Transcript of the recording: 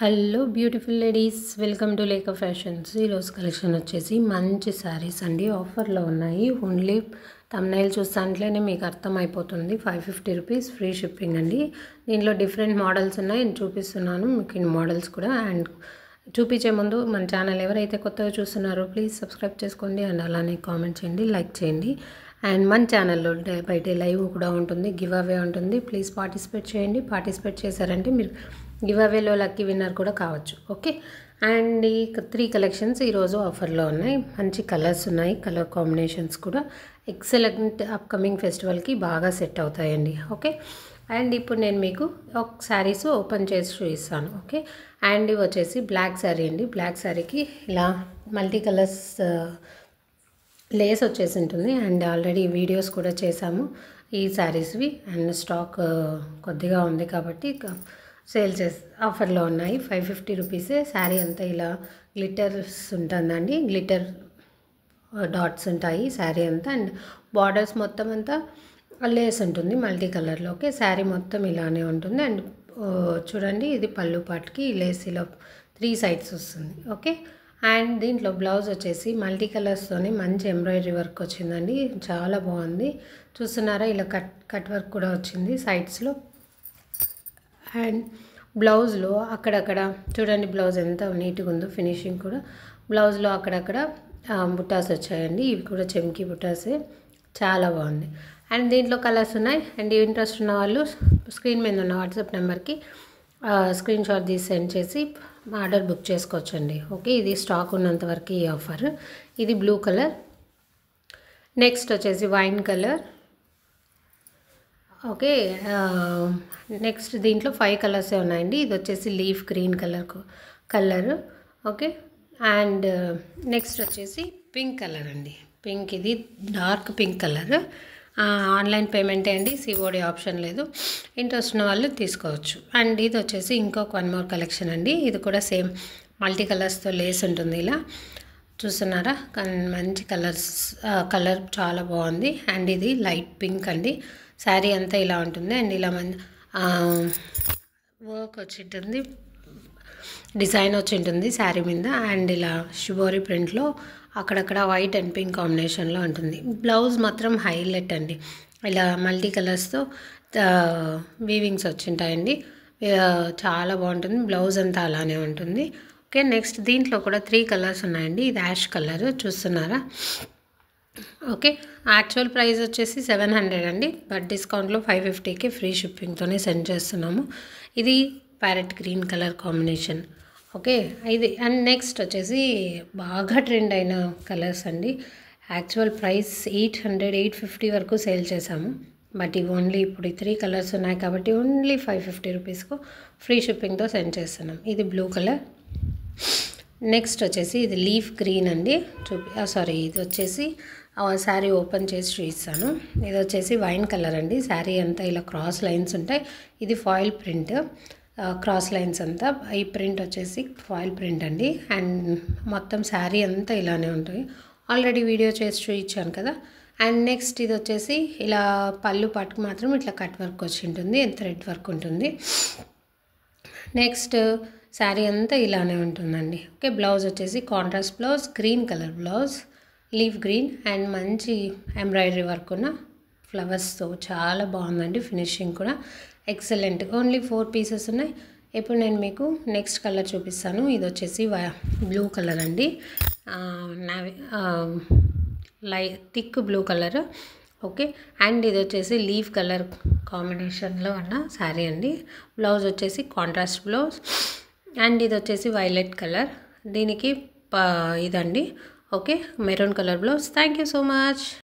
Hello beautiful ladies, welcome to లేక fashions. ఈరోజు collection వచ్చేసి మంచి శారీస్ అండి, ఆఫర్లో ఉన్నాయి. ఓన్లీ థంబ్నెయిల్ చూస్తాంట్లోనే మీకు అర్థమైపోతుంది. 550 రూపీస్ ఫ్రీ షిప్పింగ్ అండి. దీంట్లో డిఫరెంట్ మోడల్స్ ఉన్నాయి, నేను చూపిస్తున్నాను మీకు ఈ మోడల్స్ కూడా. అండ్ చూపించే ముందు మన ఛానల్ ఎవరైతే కొత్తగా చూస్తున్నారో ప్లీజ్ సబ్స్క్రైబ్ చేసుకోండి. అండ్ అలానే కామెంట్ చేయండి, లైక్ చేయండి. అండ్ మన ఛానల్లో డే బై డే లైవ్ కూడా ఉంటుంది, గివ్ అవే ఉంటుంది. ప్లీజ్ పార్టిసిపేట్ చేయండి. పార్టిసిపేట్ చేశారంటే మీరు గివ్ అవేలో లక్కీ విన్నర్ కూడా కావచ్చు. ఓకే. అండ్ ఈ 3 కలెక్షన్స్ ఈరోజు ఆఫర్లో ఉన్నాయి. మంచి కలర్స్ ఉన్నాయి, కలర్ కాంబినేషన్స్ కూడా ఎక్సలెంట్. అప్కమింగ్ ఫెస్టివల్కి బాగా సెట్ అవుతాయండి. ఓకే. అండ్ ఇప్పుడు నేను మీకు ఒక శారీస్ ఓపెన్ చేసి చూపిస్తాను. ఓకే. అండ్ ఇవి వచ్చేసి బ్లాక్ శారీ అండి. బ్లాక్ శారీకి ఇలా మల్టీ కలర్స్ లేస్ వచ్చేసి ఉంటుంది. అండ్ ఆల్రెడీ వీడియోస్ కూడా చేశాము ఈ శారీస్వి. అండ్ స్టాక్ కొద్దిగా ఉంది కాబట్టి సేల్ ఆఫర్లో ఉన్నాయి. 550 రూపీసే. శారీ అంతా ఇలా గ్లిటర్స్ ఉంటుందండి, గ్లిటర్ డాట్స్ ఉంటాయి శారీ అంతా. అండ్ బార్డర్స్ మొత్తం అంతా లేస్ ఉంటుంది మల్టీ కలర్లో. ఓకే. శారీ మొత్తం ఇలానే ఉంటుంది. అండ్ చూడండి, ఇది పళ్ళు పాటుకి లేస్ ఇలా 3 సైడ్స్ వస్తుంది. ఓకే. అండ్ దీంట్లో బ్లౌజ్ వచ్చేసి మల్టీ కలర్స్తోనే మంచి ఎంబ్రాయిడరీ వర్క్ వచ్చిందండి, చాలా బాగుంది. చూస్తున్నారా, ఇలా కట్ వర్క్ కూడా వచ్చింది సైడ్స్లో. అండ్ బ్లౌజ్లో అక్కడక్కడ చూడండి, బ్లౌజ్ ఎంత నీట్గా ఉందో, ఫినిషింగ్ కూడా. బ్లౌజ్లో అక్కడక్కడ బుట్టాస్ వచ్చాయండి, ఇవి కూడా చెమ్కి బుట్టాసే, చాలా బాగుంది. అండ్ దీంట్లో కలర్స్ ఉన్నాయి. అండ్ ఇంట్రెస్ట్ ఉన్న వాళ్ళు స్క్రీన్ మీద ఉన్న వాట్సాప్ నెంబర్కి స్క్రీన్ షాట్ తీసి సెండ్ చేసి ఆర్డర్ బుక్ చేసుకోవచ్చండి. ఓకే. ఇది స్టాక్ ఉన్నంత వరకు ఈ ఆఫర్. ఇది బ్లూ కలర్. నెక్స్ట్ వచ్చేసి వైన్ కలర్. ఓకే. నెక్స్ట్ దీంట్లో 5 కలర్సే ఉన్నాయండి. ఇది వచ్చేసి leaf green colour. Okay. And next వచ్చేసి పింక్ కలర్ అండి. పింక్, ఇది డార్క్ పింక్ కలర్. ఆన్లైన్ పేమెంటే అండి, సిఓడి ఆప్షన్ లేదు. ఇంట్రెస్ట్ ఉన్న వాళ్ళు తీసుకోవచ్చు. అండ్ ఇది వచ్చేసి ఇంకొక 1 మోర్ కలెక్షన్ అండి. ఇది కూడా సేమ్ మల్టీ కలర్స్తో లేస్ ఉంటుంది ఇలా. చూస్తున్నారా, మంచి కలర్ చాలా బాగుంది. అండ్ ఇది లైట్ పింక్ అండి. శారీ అంతా ఇలా ఉంటుంది. అండ్ ఇలా వర్క్ వచ్చి ఉంటుంది, డిజైన్ వచ్చి ఉంటుంది శారీ మీద. అండ్ ఇలా షిబోరి ప్రింట్లో అక్కడక్కడ వైట్ అండ్ పింక్ కాంబినేషన్లో ఉంటుంది. బ్లౌజ్ మాత్రం హైలైట్ అండి, ఇలా మల్టీ కలర్స్తో వీవింగ్స్ వచ్చింటాయండి, చాలా బాగుంటుంది. బ్లౌజ్ అంతా అలానే ఉంటుంది. ఓకే. నెక్స్ట్ దీంట్లో కూడా 3 కలర్స్ ఉన్నాయండి. ఇది యాష్ కలర్, చూస్తున్నారా. ఓకే. యాక్చువల్ ప్రైస్ వచ్చేసి 700 అండి, బట్ డిస్కౌంట్లో 550కి ఫ్రీ షిప్పింగ్తోనే సెండ్ చేస్తున్నాము. ఇది parrot green colour combination. Okay. ఇది అండ్ నెక్స్ట్ వచ్చేసి బాగా ట్రెండ్ అయిన కలర్స్ అండి. యాక్చువల్ ప్రైస్ 800-850 వరకు సేల్ చేసాము, బట్ ఇవి ఓన్లీ ఇప్పుడు 3 కలర్స్ ఉన్నాయి కాబట్టి ఓన్లీ 550 రూపీస్కు ఫ్రీ షిప్పింగ్తో సెండ్ చేస్తున్నాం. ఇది బ్లూ కలర్. నెక్స్ట్ వచ్చేసి ఇది లీఫ్ గ్రీన్ అండి. ఇది వచ్చేసి శారీ ఓపెన్ చేసి చూపిస్తాను. ఇది వచ్చేసి వైన్ కలర్ అండి. శారీ అంతా ఇలా క్రాస్ లైన్స్ ఉంటాయి. ఇది ఫాయిల్ ప్రింట్, క్రాస్ లైన్స్ అంతా. ఈ ప్రింట్ వచ్చేసి ఫాయిల్ ప్రింట్ అండి. అండ్ మొత్తం శారీ అంతా ఇలానే ఉంటుంది. ఆల్రెడీ వీడియో చేసి చూపించాను కదా. అండ్ నెక్స్ట్ ఇది వచ్చేసి ఇలా పళ్ళు పాటుకు మాత్రం ఇట్లా కట్ వర్క్ వచ్చి ఉంటుంది, థ్రెడ్ వర్క్ ఉంటుంది. నెక్స్ట్ శారీ అంతా ఇలానే ఉంటుందండి. ఓకే. బ్లౌజ్ వచ్చేసి contrast blouse, green colour blouse, leaf green. And మంచి ఎంబ్రాయిడరీ వర్క్ ఉన్న ఫ్లవర్స్తో చాలా బాగుందండి, ఫినిషింగ్ కూడా ఎక్సలెంట్. ఓన్లీ 4 పీసెస్ ఉన్నాయి. ఇప్పుడు నేను మీకు నెక్స్ట్ కలర్ చూపిస్తాను. ఇది వచ్చేసి బ్లూ కలర్ అండి, thick blue colour. Okay. And ఇది వచ్చేసి లీఫ్ కలర్ కాంబినేషన్లో ఉన్న శారీ అండి. బ్లౌజ్ వచ్చేసి కాంట్రాస్ట్ బ్లౌజ్. అండ్ ఇది వచ్చేసి వైలెట్ కలర్, దీనికి ఇదండి. Okay. Maroon colour blouse. Thank you so much.